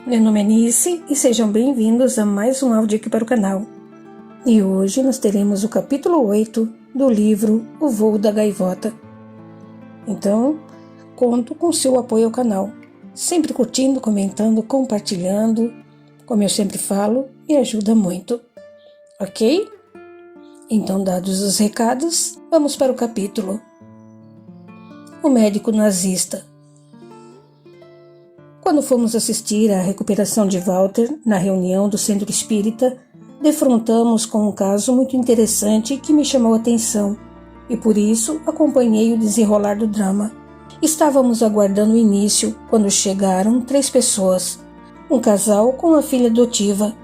Meu nome é Nice e sejam bem-vindos a mais um áudio aqui para o canal. E hoje nós teremos o capítulo 8 do livro O Voo da Gaivota. Então, conto com seu apoio ao canal, sempre curtindo, comentando, compartilhando, como eu sempre falo, me ajuda muito, ok? Então, dados os recados, vamos para o capítulo. O médico nazista. Quando fomos assistir à recuperação de Walter na reunião do Centro Espírita, defrontamos com um caso muito interessante que me chamou a atenção e por isso acompanhei o desenrolar do drama. Estávamos aguardando o início quando chegaram 3 pessoas, um casal com a filha adotiva.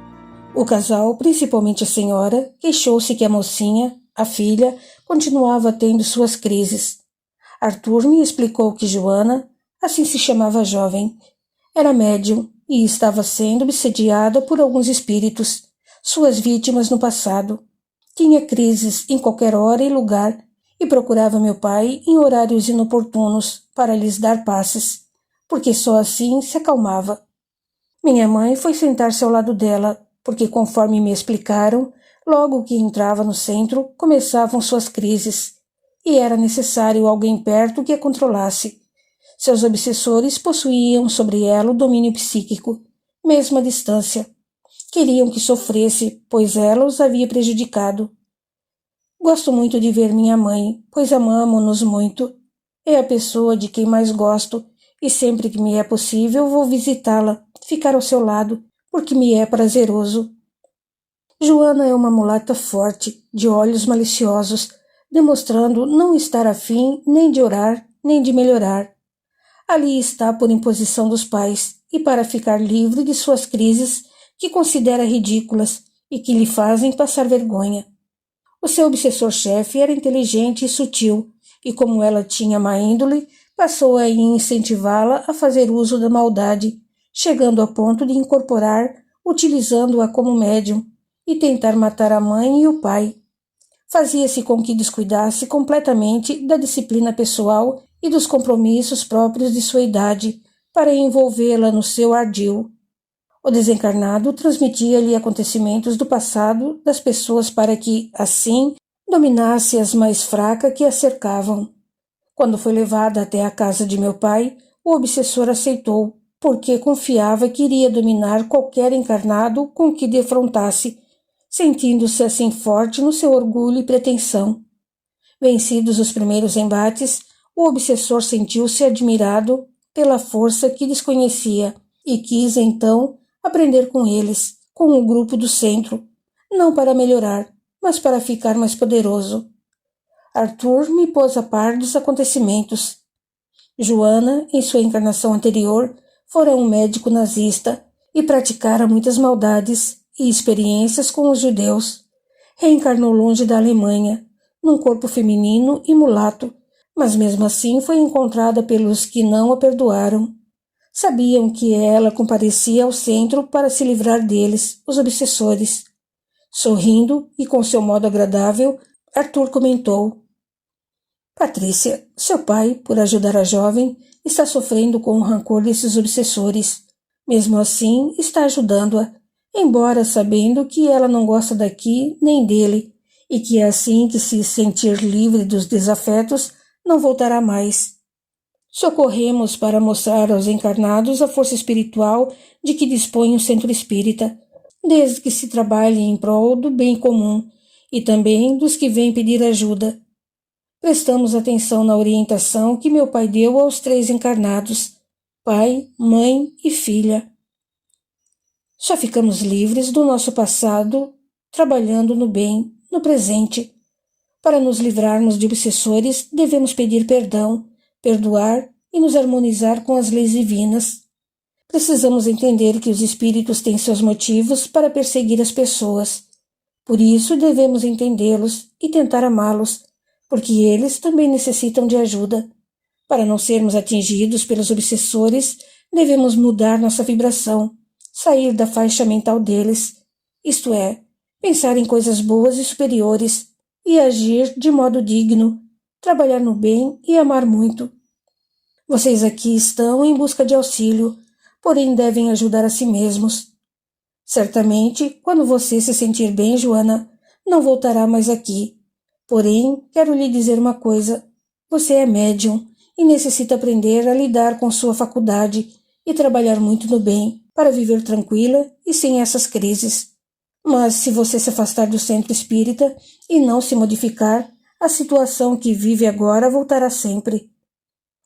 O casal, principalmente a senhora, queixou-se que a mocinha, a filha, continuava tendo suas crises. Arthur me explicou que Joana, assim se chamava a jovem, era médium e estava sendo obsediada por alguns espíritos, suas vítimas no passado. Tinha crises em qualquer hora e lugar e procurava meu pai em horários inoportunos para lhes dar passes, porque só assim se acalmava. Minha mãe foi sentar-se ao lado dela, porque conforme me explicaram, logo que entrava no centro começavam suas crises, e era necessário alguém perto que a controlasse. Seus obsessores possuíam sobre ela o domínio psíquico, mesmo à distância. Queriam que sofresse, pois ela os havia prejudicado. Gosto muito de ver minha mãe, pois amamo-nos muito. É a pessoa de quem mais gosto, e sempre que me é possível vou visitá-la, ficar ao seu lado, porque me é prazeroso. Joana é uma mulata forte, de olhos maliciosos, demonstrando não estar afim nem de orar, nem de melhorar. Ali está por imposição dos pais e para ficar livre de suas crises que considera ridículas e que lhe fazem passar vergonha. O seu obsessor-chefe era inteligente e sutil e, como ela tinha má índole, passou a incentivá-la a fazer uso da maldade, chegando a ponto de incorporar, utilizando-a como médium, e tentar matar a mãe e o pai. Fazia-se com que descuidasse completamente da disciplina pessoal e dos compromissos próprios de sua idade para envolvê-la no seu ardil. O desencarnado transmitia-lhe acontecimentos do passado das pessoas para que, assim, dominasse as mais fracas que a cercavam. Quando foi levada até a casa de meu pai, o obsessor aceitou, porque confiava que iria dominar qualquer encarnado com que defrontasse, sentindo-se assim forte no seu orgulho e pretensão. Vencidos os primeiros embates, o obsessor sentiu-se admirado pela força que desconhecia e quis, então, aprender com eles, com o grupo do centro, não para melhorar, mas para ficar mais poderoso. Arthur me pôs a par dos acontecimentos. Joana, em sua encarnação anterior, fora um médico nazista e praticara muitas maldades e experiências com os judeus. Reencarnou longe da Alemanha, num corpo feminino e mulato, mas mesmo assim foi encontrada pelos que não a perdoaram. Sabiam que ela comparecia ao centro para se livrar deles, os obsessores. Sorrindo e com seu modo agradável, Arthur comentou: Patrícia, seu pai, por ajudar a jovem, está sofrendo com o rancor desses obsessores. Mesmo assim, está ajudando-a, embora sabendo que ela não gosta daqui nem dele, e que assim que se sentir livre dos desafetos, não voltará mais. Socorremos para mostrar aos encarnados a força espiritual de que dispõe o Centro Espírita, desde que se trabalhe em prol do bem comum e também dos que vêm pedir ajuda. Prestamos atenção na orientação que meu pai deu aos 3 encarnados, pai, mãe e filha. Só ficamos livres do nosso passado, trabalhando no bem, no presente. Para nos livrarmos de obsessores, devemos pedir perdão, perdoar e nos harmonizar com as leis divinas. Precisamos entender que os espíritos têm seus motivos para perseguir as pessoas. Por isso devemos entendê-los e tentar amá-los, porque eles também necessitam de ajuda. Para não sermos atingidos pelos obsessores, devemos mudar nossa vibração, sair da faixa mental deles, isto é, pensar em coisas boas e superiores, e agir de modo digno, trabalhar no bem e amar muito. Vocês aqui estão em busca de auxílio, porém devem ajudar a si mesmos. Certamente, quando você se sentir bem, Joana, não voltará mais aqui. Porém, quero lhe dizer uma coisa. Você é médium e necessita aprender a lidar com sua faculdade e trabalhar muito no bem, para viver tranquila e sem essas crises. Mas se você se afastar do centro espírita e não se modificar, a situação que vive agora voltará sempre.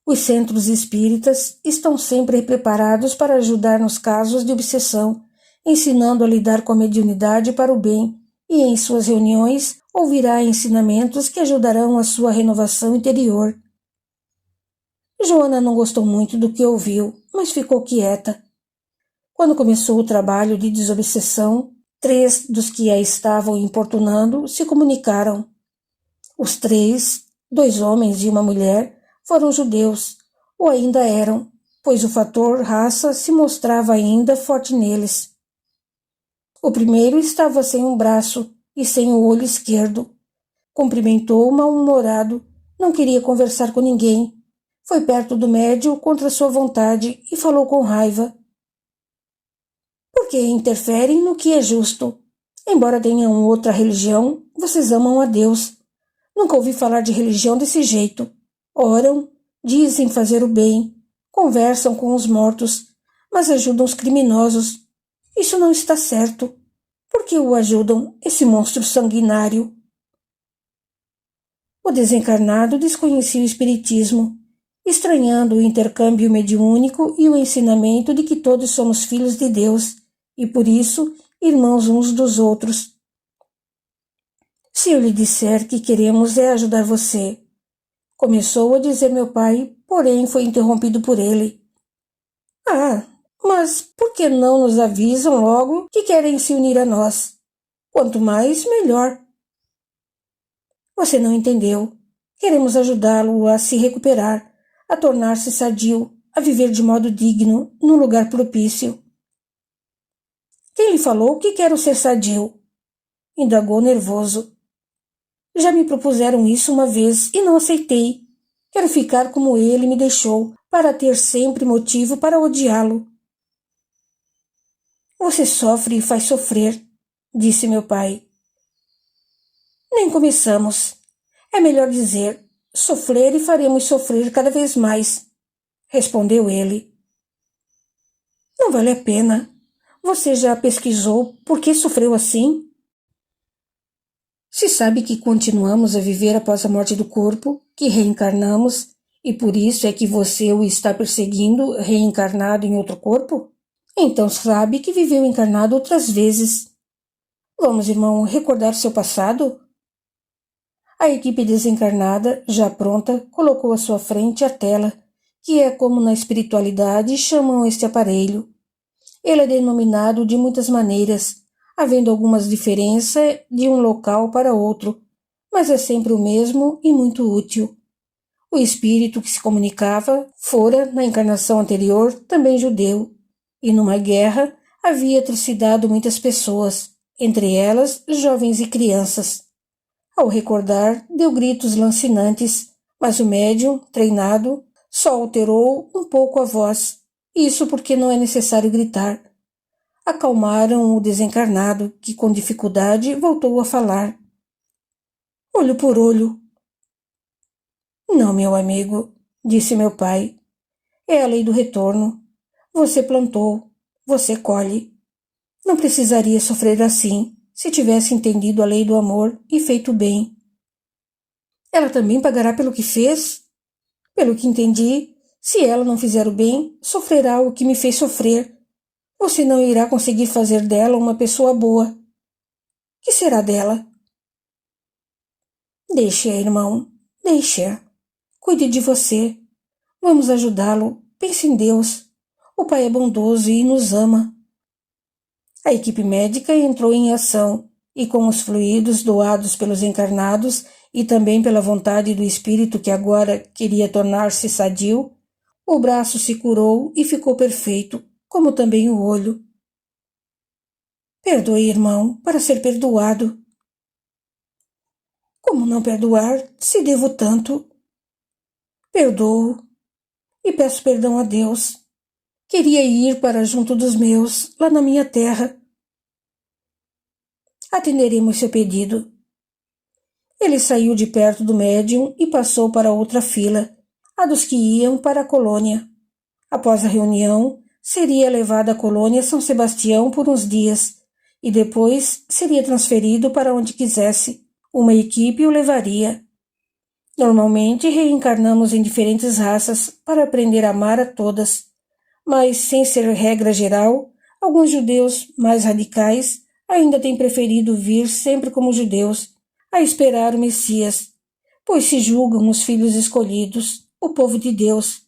Os centros espíritas estão sempre preparados para ajudar nos casos de obsessão, ensinando a lidar com a mediunidade para o bem, e em suas reuniões ouvirá ensinamentos que ajudarão a sua renovação interior. Joana não gostou muito do que ouviu, mas ficou quieta. Quando começou o trabalho de desobsessão, 3 dos que a estavam importunando se comunicaram. Os 3, 2 homens e uma mulher, foram judeus, ou ainda eram, pois o fator raça se mostrava ainda forte neles. O primeiro estava sem um braço e sem o olho esquerdo. Cumprimentou mal-humorado, não queria conversar com ninguém. Foi perto do médium contra sua vontade e falou com raiva. Porque interferem no que é justo. Embora tenham outra religião, vocês amam a Deus. Nunca ouvi falar de religião desse jeito. Oram, dizem fazer o bem, conversam com os mortos, mas ajudam os criminosos. Isso não está certo. Por que o ajudam, esse monstro sanguinário? O desencarnado desconhecia o espiritismo, estranhando o intercâmbio mediúnico e o ensinamento de que todos somos filhos de Deus e, por isso, irmãos uns dos outros. Se eu lhe disser que queremos é ajudar você, começou a dizer meu pai, porém foi interrompido por ele. Ah, mas por que não nos avisam logo que querem se unir a nós? Quanto mais, melhor. Você não entendeu. Queremos ajudá-lo a se recuperar, a tornar-se sadio, a viver de modo digno, num lugar propício. Quem lhe falou que quero ser sadio? Indagou nervoso. Já me propuseram isso uma vez e não aceitei. Quero ficar como ele me deixou, para ter sempre motivo para odiá-lo. Você sofre e faz sofrer, disse meu pai. Nem começamos. É melhor dizer, sofrer e faremos sofrer cada vez mais, respondeu ele. Não vale a pena. Você já pesquisou por que sofreu assim? Se sabe que continuamos a viver após a morte do corpo, que reencarnamos, e por isso é que você o está perseguindo reencarnado em outro corpo? Então sabe que viveu encarnado outras vezes. Vamos, irmão, recordar seu passado? A equipe desencarnada, já pronta, colocou à sua frente a tela, que é como na espiritualidade chamam este aparelho. Ele é denominado de muitas maneiras, havendo algumas diferenças de um local para outro, mas é sempre o mesmo e muito útil. O espírito que se comunicava fora, na encarnação anterior, também judeu, e numa guerra havia trucidado muitas pessoas, entre elas jovens e crianças. Ao recordar, deu gritos lancinantes, mas o médium, treinado, só alterou um pouco a voz, isso porque não é necessário gritar. Acalmaram o desencarnado, que com dificuldade voltou a falar. Olho por olho. Não, meu amigo, disse meu pai. É a lei do retorno. Você plantou, você colhe. Não precisaria sofrer assim, se tivesse entendido a lei do amor e feito bem. Ela também pagará pelo que fez? Pelo que entendi, se ela não fizer o bem, sofrerá o que me fez sofrer. Você não irá conseguir fazer dela uma pessoa boa. Que será dela? Deixe-a, irmão. Deixe-a. Cuide de você. Vamos ajudá-lo. Pense em Deus. O Pai é bondoso e nos ama. A equipe médica entrou em ação e, com os fluidos doados pelos encarnados e também pela vontade do espírito que agora queria tornar-se sadio, o braço se curou e ficou perfeito, como também o olho. Perdoe, irmão, para ser perdoado. Como não perdoar, se devo tanto? Perdoo e peço perdão a Deus. Queria ir para junto dos meus, lá na minha terra. Atenderemos seu pedido. Ele saiu de perto do médium e passou para outra fila, a dos que iam para a colônia. Após a reunião, seria levado à colônia São Sebastião por uns dias, e depois seria transferido para onde quisesse. Uma equipe o levaria. Normalmente reencarnamos em diferentes raças para aprender a amar a todas, mas sem ser regra geral, alguns judeus mais radicais ainda têm preferido vir sempre como judeus, a esperar o Messias, pois se julgam os filhos escolhidos, o povo de Deus.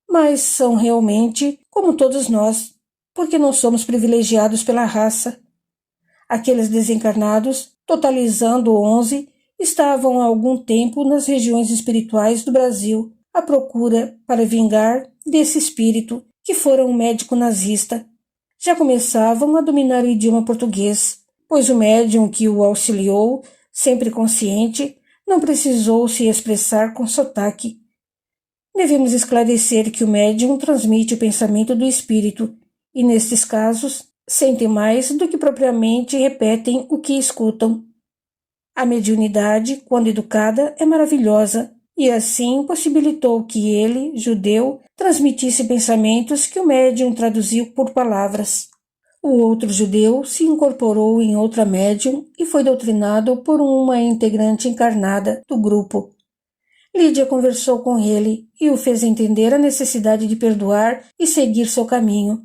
Mas são realmente como todos nós, porque não somos privilegiados pela raça. Aqueles desencarnados, totalizando 11, estavam há algum tempo nas regiões espirituais do Brasil, à procura para vingar desse espírito que fora um médico nazista. Já começavam a dominar o idioma português, pois o médium que o auxiliou, sempre consciente, não precisou se expressar com sotaque. Devemos esclarecer que o médium transmite o pensamento do espírito e, nestes casos, sentem mais do que propriamente repetem o que escutam. A mediunidade, quando educada, é maravilhosa e assim possibilitou que ele, judeu, transmitisse pensamentos que o médium traduziu por palavras. O outro judeu se incorporou em outra médium e foi doutrinado por uma integrante encarnada do grupo. Lídia conversou com ele e o fez entender a necessidade de perdoar e seguir seu caminho.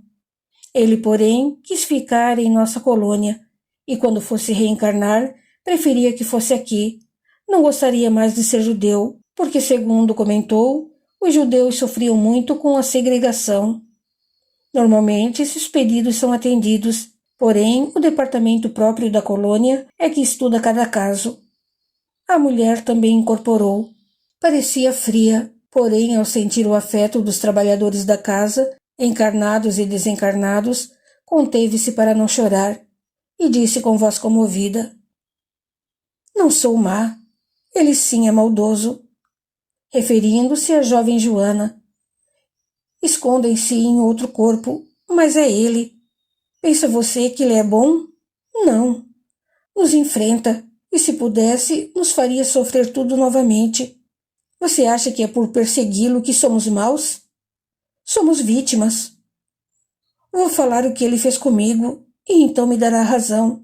Ele, porém, quis ficar em nossa colônia e, quando fosse reencarnar, preferia que fosse aqui. Não gostaria mais de ser judeu, porque, segundo comentou, os judeus sofriam muito com a segregação. Normalmente, esses pedidos são atendidos, porém, o departamento próprio da colônia é que estuda cada caso. A mulher também incorporou. Parecia fria, porém, ao sentir o afeto dos trabalhadores da casa, encarnados e desencarnados, conteve-se para não chorar e disse com voz comovida: "Não sou má, ele sim é maldoso", referindo-se à jovem Joana. "Escondem-se em outro corpo, mas é ele. Pensa você que ele é bom? Não. Nos enfrenta e, se pudesse, nos faria sofrer tudo novamente. Você acha que é por persegui-lo que somos maus? Somos vítimas. Vou falar o que ele fez comigo e então me dará razão."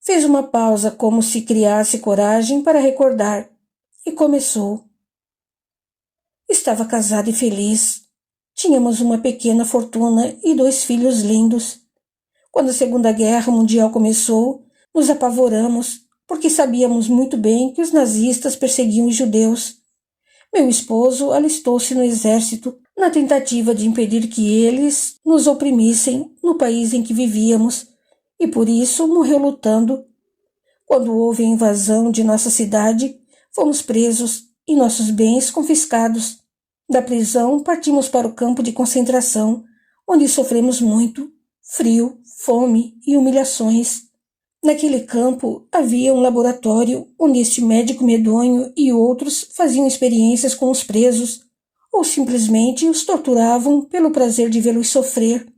Fez uma pausa como se criasse coragem para recordar e começou. "Estava casada e feliz. Tínhamos uma pequena fortuna e 2 filhos lindos. Quando a Segunda Guerra Mundial começou, nos apavoramos, porque sabíamos muito bem que os nazistas perseguiam os judeus. Meu esposo alistou-se no exército na tentativa de impedir que eles nos oprimissem no país em que vivíamos, e por isso morreu lutando. Quando houve a invasão de nossa cidade, fomos presos e nossos bens confiscados. Da prisão partimos para o campo de concentração, onde sofremos muito, frio, fome e humilhações. Naquele campo havia um laboratório onde este médico medonho e outros faziam experiências com os presos, ou simplesmente os torturavam pelo prazer de vê-los sofrer.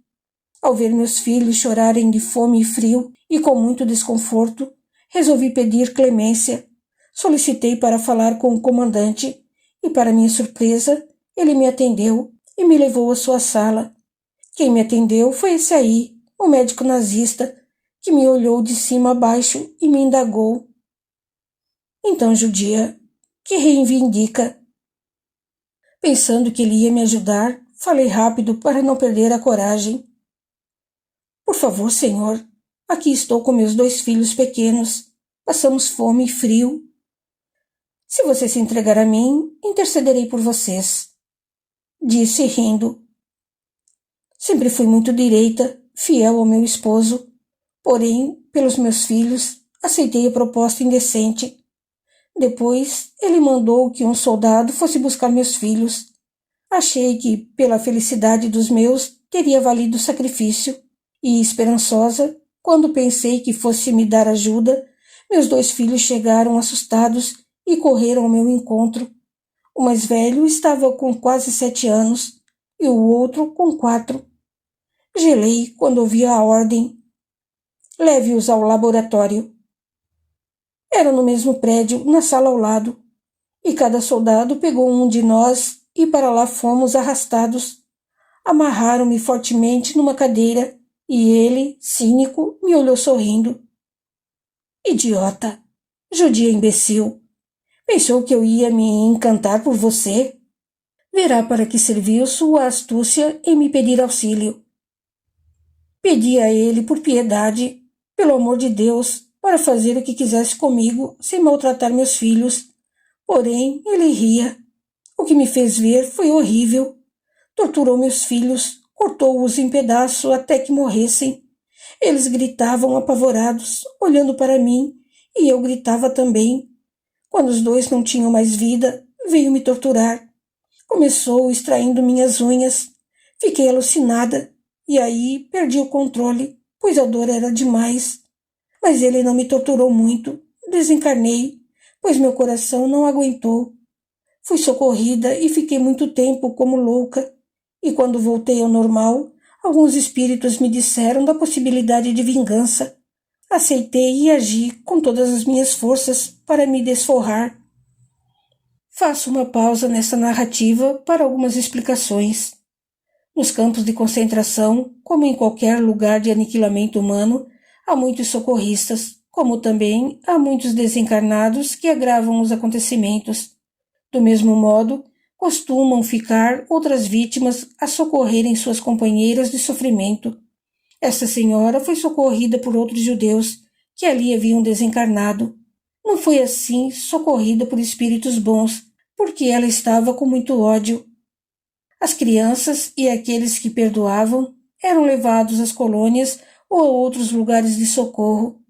Ao ver meus filhos chorarem de fome e frio e com muito desconforto, resolvi pedir clemência. Solicitei para falar com o comandante e, para minha surpresa, ele me atendeu e me levou à sua sala. Quem me atendeu foi esse aí, o médico nazista, que me olhou de cima a baixo e me indagou: "Então, judia, que reivindica?" Pensando que ele ia me ajudar, falei rápido para não perder a coragem. "Por favor, senhor, aqui estou com meus 2 filhos pequenos. Passamos fome e frio. Se você se entregar a mim, intercederei por vocês", disse rindo. Sempre fui muito direita, fiel ao meu esposo. Porém, pelos meus filhos, aceitei a proposta indecente. Depois, ele mandou que um soldado fosse buscar meus filhos. Achei que, pela felicidade dos meus, teria valido o sacrifício. E, esperançosa, quando pensei que fosse me dar ajuda, meus 2 filhos chegaram assustados e correram ao meu encontro. O mais velho estava com quase 7 anos, e o outro com 4. Gelei quando ouvi a ordem. Leve-os ao laboratório. Era no mesmo prédio, na sala ao lado, e cada soldado pegou um de nós e para lá fomos arrastados. Amarraram-me fortemente numa cadeira e ele, cínico, me olhou sorrindo. Idiota! Judia imbecil! Pensou que eu ia me encantar por você? Verá para que serviu sua astúcia em me pedir auxílio. Pedi a ele por piedade, pelo amor de Deus, para fazer o que quisesse comigo, sem maltratar meus filhos. Porém, ele ria. O que me fez ver foi horrível. Torturou meus filhos, cortou-os em pedaços até que morressem. Eles gritavam apavorados, olhando para mim, e eu gritava também. Quando os 2 não tinham mais vida, veio me torturar. Começou extraindo minhas unhas. Fiquei alucinada, e aí perdi o controle, pois a dor era demais. Mas ele não me torturou muito. Desencarnei, pois meu coração não aguentou. Fui socorrida e fiquei muito tempo como louca. E quando voltei ao normal, alguns espíritos me disseram da possibilidade de vingança. Aceitei e agi com todas as minhas forças para me desforrar. Faço uma pausa nessa narrativa para algumas explicações. Nos campos de concentração, como em qualquer lugar de aniquilamento humano, há muitos socorristas, como também há muitos desencarnados que agravam os acontecimentos. Do mesmo modo, costumam ficar outras vítimas a socorrerem suas companheiras de sofrimento. Esta senhora foi socorrida por outros judeus que ali haviam desencarnado. Não foi assim socorrida por espíritos bons, porque ela estava com muito ódio. As crianças e aqueles que perdoavam eram levados às colônias ou a outros lugares de socorro.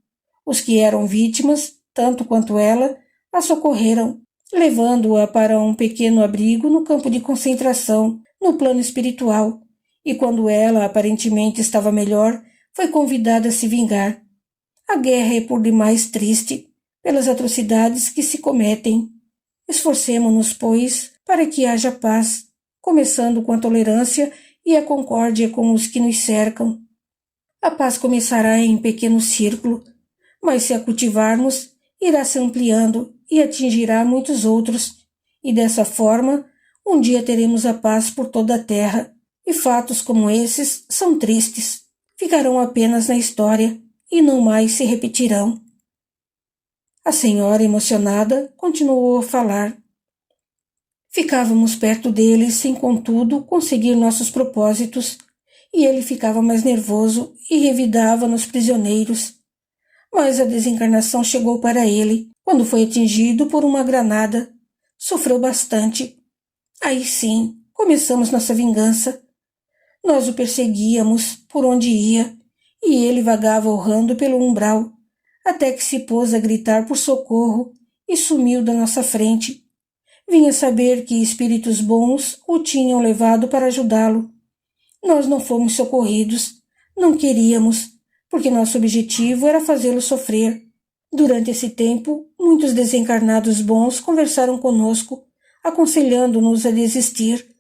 Os que eram vítimas, tanto quanto ela, a socorreram, levando-a para um pequeno abrigo no campo de concentração, no plano espiritual, e quando ela aparentemente estava melhor, foi convidada a se vingar. A guerra é por demais triste, pelas atrocidades que se cometem. Esforcemo-nos, pois, para que haja paz, começando com a tolerância e a concórdia com os que nos cercam. A paz começará em pequeno círculo, mas se a cultivarmos, irá se ampliando e atingirá muitos outros, e dessa forma, um dia teremos a paz por toda a terra, e fatos como esses são tristes, ficarão apenas na história e não mais se repetirão. A senhora, emocionada, continuou a falar. Ficávamos perto dele sem, contudo, conseguir nossos propósitos, e ele ficava mais nervoso e revidava nos prisioneiros. Mas a desencarnação chegou para ele, quando foi atingido por uma granada. Sofreu bastante. Aí sim, começamos nossa vingança. Nós o perseguíamos por onde ia, e ele vagava urrando pelo umbral, até que se pôs a gritar por socorro e sumiu da nossa frente. Vinha saber que espíritos bons o tinham levado para ajudá-lo. Nós não fomos socorridos, não queríamos, porque nosso objetivo era fazê-lo sofrer. Durante esse tempo, muitos desencarnados bons conversaram conosco, aconselhando-nos a desistir,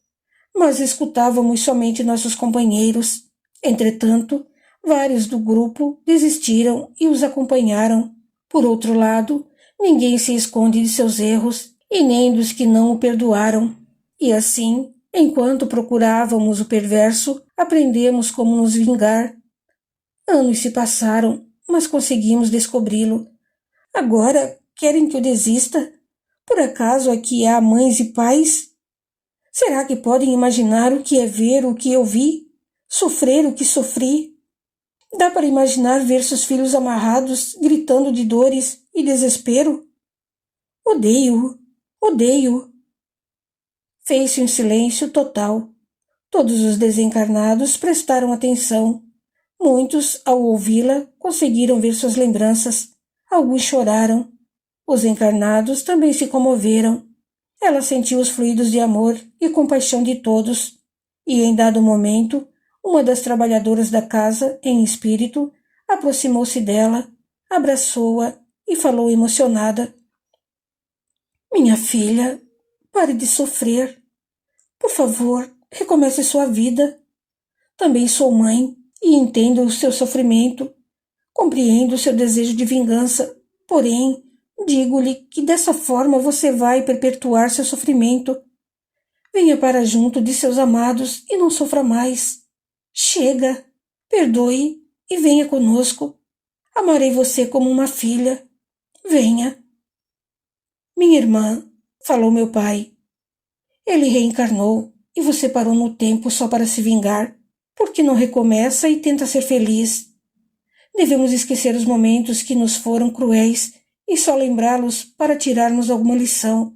mas escutávamos somente nossos companheiros. Entretanto, vários do grupo desistiram e os acompanharam. Por outro lado, ninguém se esconde de seus erros, e nem dos que não o perdoaram. E assim, enquanto procurávamos o perverso, aprendemos como nos vingar. Anos se passaram, mas conseguimos descobri-lo. Agora querem que eu desista? Por acaso aqui há mães e pais? Será que podem imaginar o que é ver o que eu vi? Sofrer o que sofri? Dá para imaginar ver seus filhos amarrados, gritando de dores e desespero? Odeio-o, odeio-o. Fez-se um silêncio total. Todos os desencarnados prestaram atenção. Muitos, ao ouvi-la, conseguiram ver suas lembranças. Alguns choraram. Os encarnados também se comoveram. Ela sentiu os fluidos de amor e compaixão de todos, e em dado momento, uma das trabalhadoras da casa, em espírito, aproximou-se dela, abraçou-a e falou emocionada. Minha filha, pare de sofrer. Por favor, recomece sua vida. Também sou mãe e entendo o seu sofrimento. Compreendo o seu desejo de vingança, porém, digo-lhe que dessa forma você vai perpetuar seu sofrimento. Venha para junto de seus amados e não sofra mais. Chega, perdoe e venha conosco. Amarei você como uma filha. Venha. Minha irmã, falou meu pai. Ele reencarnou e você parou no tempo só para se vingar. Por que não recomeça e tenta ser feliz? Devemos esquecer os momentos que nos foram cruéis e só lembrá-los para tirarmos alguma lição.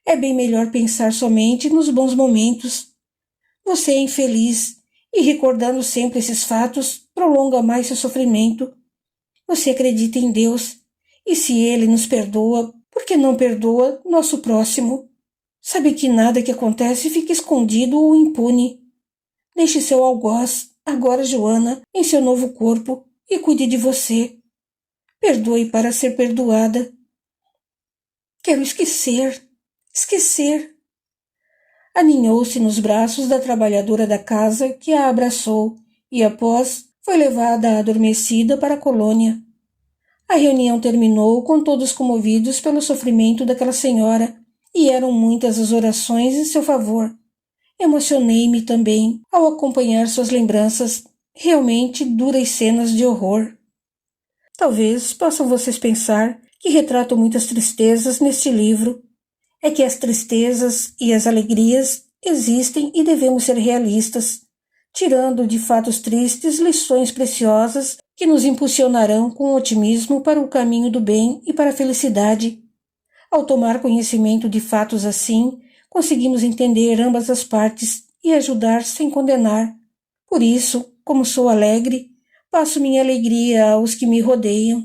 É bem melhor pensar somente nos bons momentos. Você é infeliz e, recordando sempre esses fatos, prolonga mais seu sofrimento. Você acredita em Deus e, se Ele nos perdoa, por que não perdoa nosso próximo? Sabe que nada que acontece fica escondido ou impune. Deixe seu algoz, agora Joana, em seu novo corpo e cuide de você. Perdoe para ser perdoada. Quero esquecer. Aninhou-se nos braços da trabalhadora da casa que a abraçou e, após, foi levada adormecida para a colônia. A reunião terminou com todos comovidos pelo sofrimento daquela senhora e eram muitas as orações em seu favor. Emocionei-me também ao acompanhar suas lembranças, realmente duras cenas de horror. Talvez possam vocês pensar que retrato muitas tristezas neste livro. É que as tristezas e as alegrias existem e devemos ser realistas, tirando de fatos tristes lições preciosas que nos impulsionarão com otimismo para o caminho do bem e para a felicidade. Ao tomar conhecimento de fatos assim, conseguimos entender ambas as partes e ajudar sem condenar. Por isso, como sou alegre, passo minha alegria aos que me rodeiam.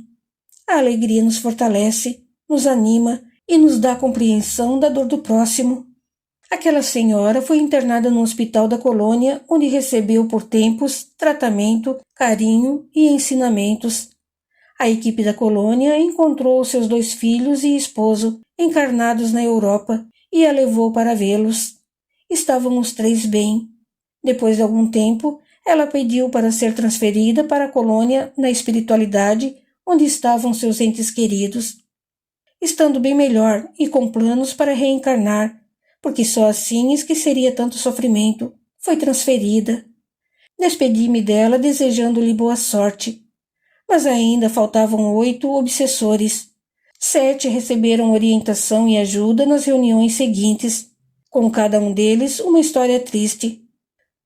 A alegria nos fortalece, nos anima e nos dá compreensão da dor do próximo. Aquela senhora foi internada no hospital da colônia, onde recebeu por tempos tratamento, carinho e ensinamentos. A equipe da colônia encontrou seus 2 filhos e esposo encarnados na Europa e a levou para vê-los. Estavam os 3 bem. Depois de algum tempo, ela pediu para ser transferida para a colônia na espiritualidade, onde estavam seus entes queridos. Estando bem melhor e com planos para reencarnar, porque só assim esqueceria tanto sofrimento, foi transferida. Despedi-me dela desejando-lhe boa sorte. Mas ainda faltavam 8 obsessores. 7 receberam orientação e ajuda nas reuniões seguintes, com cada um deles uma história triste.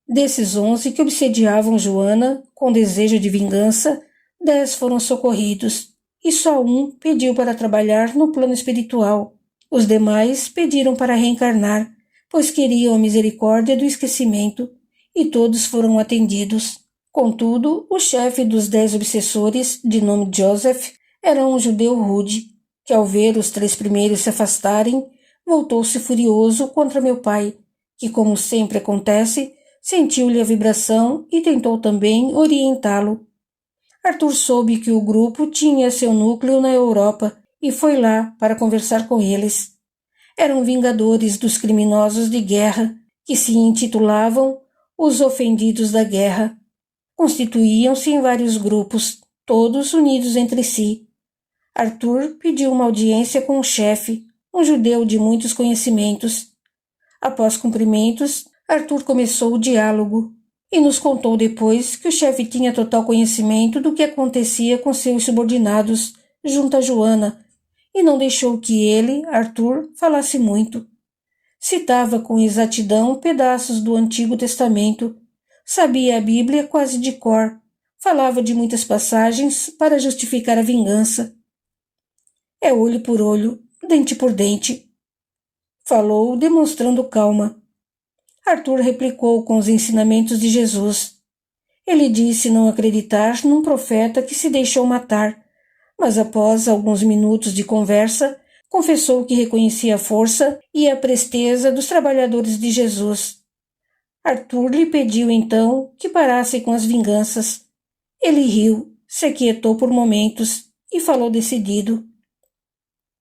Desses 11 que obsediavam Joana, com desejo de vingança, 10 foram socorridos, e só um pediu para trabalhar no plano espiritual. Os demais pediram para reencarnar, pois queriam a misericórdia do esquecimento, e todos foram atendidos. Contudo, o chefe dos 10 obsessores, de nome Joseph, era um judeu rude, que ao ver os 3 primeiros se afastarem, voltou-se furioso contra meu pai, que, como sempre acontece, sentiu-lhe a vibração e tentou também orientá-lo. Arthur soube que o grupo tinha seu núcleo na Europa e foi lá para conversar com eles. Eram vingadores dos criminosos de guerra, que se intitulavam os Ofendidos da Guerra. Constituíam-se em vários grupos, todos unidos entre si. Arthur pediu uma audiência com o chefe, um judeu de muitos conhecimentos. Após cumprimentos, Arthur começou o diálogo e nos contou depois que o chefe tinha total conhecimento do que acontecia com seus subordinados junto a Joana e não deixou que ele, Arthur, falasse muito. Citava com exatidão pedaços do Antigo Testamento, sabia a Bíblia quase de cor, falava de muitas passagens para justificar a vingança. É olho por olho, dente por dente. Falou demonstrando calma. Arthur replicou com os ensinamentos de Jesus. Ele disse não acreditar num profeta que se deixou matar, mas após alguns minutos de conversa, confessou que reconhecia a força e a presteza dos trabalhadores de Jesus. Arthur lhe pediu então que parasse com as vinganças. Ele riu, se aquietou por momentos e falou decidido.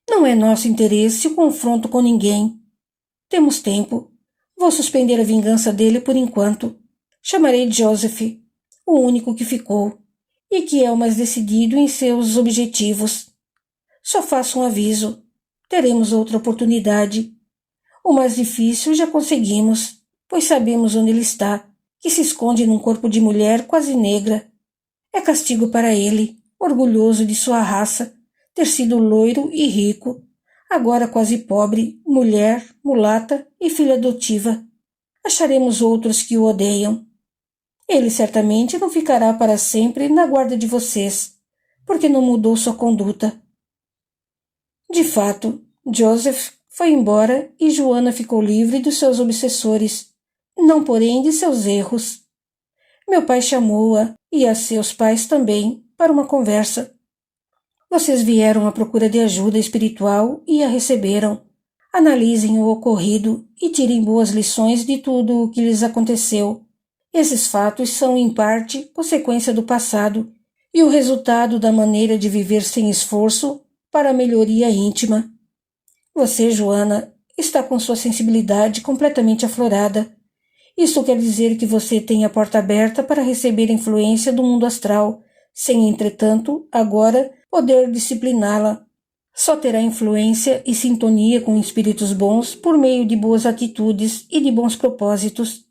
Não é nosso interesse o confronto com ninguém. Temos tempo. Vou suspender a vingança dele por enquanto. Chamarei Joseph, o único que ficou, e que é o mais decidido em seus objetivos. Só faço um aviso. Teremos outra oportunidade. O mais difícil já conseguimos, pois sabemos onde ele está, que se esconde num corpo de mulher quase negra. É castigo para ele, orgulhoso de sua raça, ter sido loiro e rico, agora quase pobre, mulher, mulata e filha adotiva. Acharemos outros que o odeiam. Ele certamente não ficará para sempre na guarda de vocês, porque não mudou sua conduta. De fato, Joseph foi embora e Joana ficou livre dos seus obsessores, não porém de seus erros. Meu pai chamou-a, e a seus pais também, para uma conversa. Vocês vieram à procura de ajuda espiritual e a receberam. Analisem o ocorrido e tirem boas lições de tudo o que lhes aconteceu. Esses fatos são, em parte, consequência do passado e o resultado da maneira de viver sem esforço para a melhoria íntima. Você, Joana, está com sua sensibilidade completamente aflorada. Isso quer dizer que você tem a porta aberta para receber influência do mundo astral, sem, entretanto, agora poder discipliná-la. Só terá influência e sintonia com espíritos bons por meio de boas atitudes e de bons propósitos,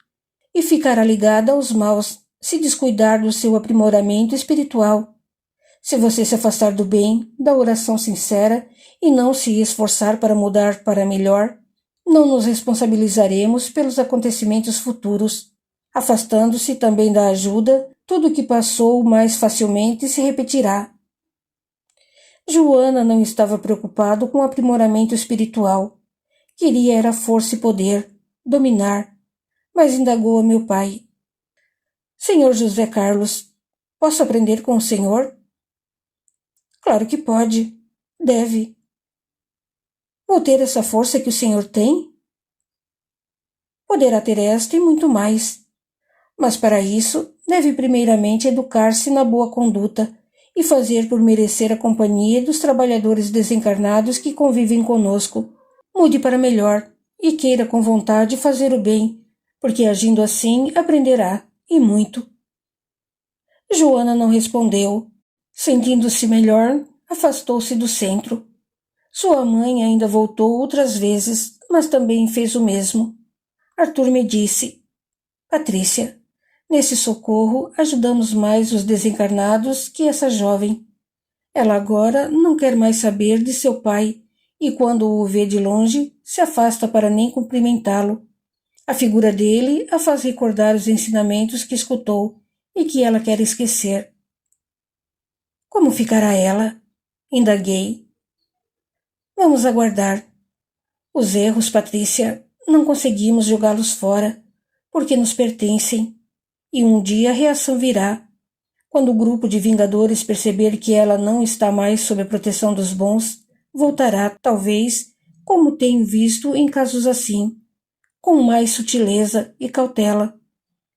e ficará ligada aos maus se descuidar do seu aprimoramento espiritual. Se você se afastar do bem, da oração sincera e não se esforçar para mudar para melhor, não nos responsabilizaremos pelos acontecimentos futuros. Afastando-se também da ajuda, tudo o que passou mais facilmente se repetirá. Joana não estava preocupado com o aprimoramento espiritual. Queria era força e poder, dominar, mas indagou a meu pai. Senhor José Carlos, posso aprender com o senhor? Claro que pode. Deve. Vou ter essa força que o senhor tem? Poderá ter esta e muito mais. Mas para isso, deve primeiramente educar-se na boa conduta e fazer por merecer a companhia dos trabalhadores desencarnados que convivem conosco. Mude para melhor e queira com vontade fazer o bem, porque agindo assim aprenderá, e muito. Joana não respondeu. Sentindo-se melhor, afastou-se do centro. Sua mãe ainda voltou outras vezes, mas também fez o mesmo. Arthur me disse: Patrícia, nesse socorro ajudamos mais os desencarnados que essa jovem. Ela agora não quer mais saber de seu pai e quando o vê de longe, se afasta para nem cumprimentá-lo. A figura dele a faz recordar os ensinamentos que escutou e que ela quer esquecer. Como ficará ela? Indaguei. Vamos aguardar. Os erros, Patrícia, não conseguimos jogá-los fora, porque nos pertencem, e um dia a reação virá. Quando o grupo de vingadores perceber que ela não está mais sob a proteção dos bons, voltará, talvez, como tenho visto em casos assim, com mais sutileza e cautela.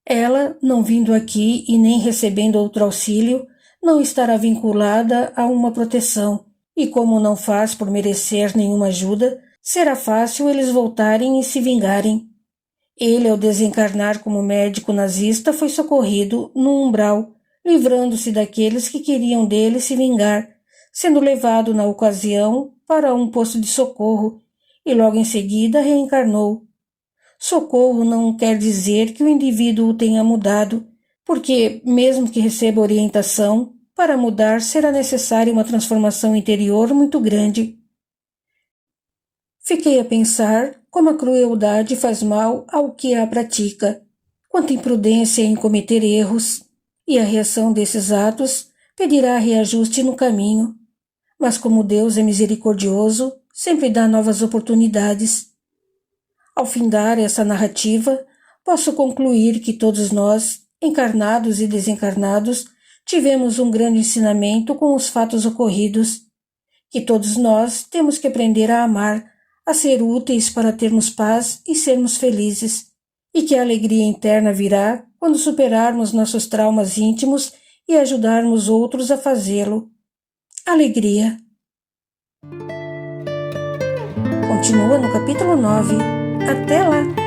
Ela, não vindo aqui e nem recebendo outro auxílio, não estará vinculada a uma proteção, e como não faz por merecer nenhuma ajuda, será fácil eles voltarem e se vingarem. Ele, ao desencarnar como médico nazista, foi socorrido no umbral, livrando-se daqueles que queriam dele se vingar, sendo levado na ocasião para um posto de socorro, e logo em seguida reencarnou. Socorro não quer dizer que o indivíduo tenha mudado, porque, mesmo que receba orientação, para mudar será necessária uma transformação interior muito grande. Fiquei a pensar como a crueldade faz mal ao que a pratica, quanta imprudência em cometer erros, e a reação desses atos pedirá reajuste no caminho. Mas como Deus é misericordioso, sempre dá novas oportunidades. Ao findar essa narrativa, posso concluir que todos nós, encarnados e desencarnados, tivemos um grande ensinamento com os fatos ocorridos, que todos nós temos que aprender a amar, a ser úteis para termos paz e sermos felizes, e que a alegria interna virá quando superarmos nossos traumas íntimos e ajudarmos outros a fazê-lo. Alegria. Continua no capítulo 9. Até lá!